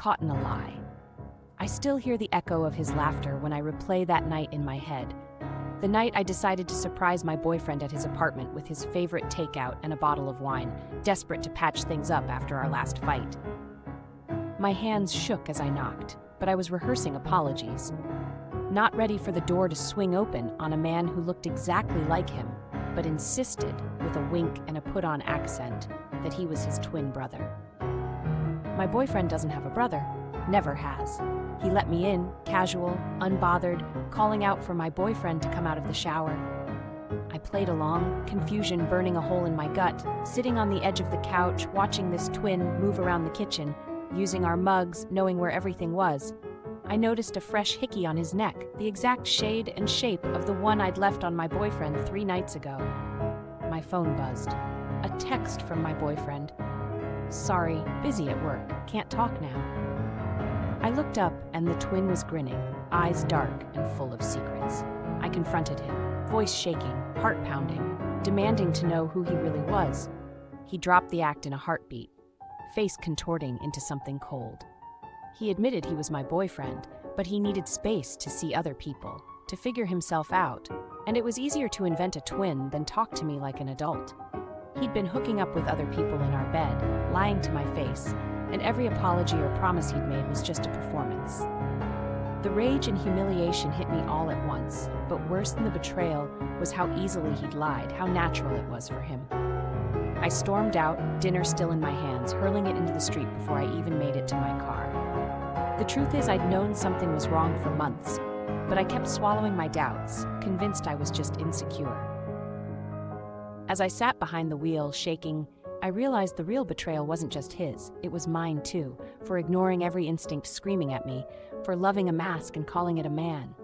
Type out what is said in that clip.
caught in a lie. I still hear the echo of his laughter when I replay that night in my head. The night I decided to surprise my boyfriend at his apartment with his favorite takeout and a bottle of wine, desperate to patch things up after our last fight. My hands shook as I knocked, but I was rehearsing apologies. Not ready for the door to swing open on a man who looked exactly like him, but insisted, with a wink and a put-on accent, that he was his twin brother. My boyfriend doesn't have a brother, never has. He let me in, casual, unbothered, calling out for my boyfriend to come out of the shower. I played along, confusion burning a hole in my gut, sitting on the edge of the couch, watching this twin move around the kitchen, using our mugs, knowing where everything was. I noticed a fresh hickey on his neck, the exact shade and shape of the one I'd left on my boyfriend 3 nights ago. My phone buzzed. A text from my boyfriend. "Sorry, busy at work, can't talk now." I looked up and the twin was grinning, eyes dark and full of secrets. I confronted him, voice shaking, heart pounding, demanding to know who he really was. He dropped the act in a heartbeat, face contorting into something cold. He admitted he was my boyfriend, but he needed space to see other people, to figure himself out, and it was easier to invent a twin than talk to me like an adult. He'd been hooking up with other people in our bed, lying to my face, and every apology or promise he'd made was just a performance. The rage and humiliation hit me all at once, but worse than the betrayal was how easily he'd lied, how natural it was for him. I stormed out, dinner still in my hands, hurling it into the street before I even made it to my car. The truth is, I'd known something was wrong for months, but I kept swallowing my doubts, convinced I was just insecure. As I sat behind the wheel, shaking, I realized the real betrayal wasn't just his, it was mine too, for ignoring every instinct screaming at me, for loving a mask and calling it a man.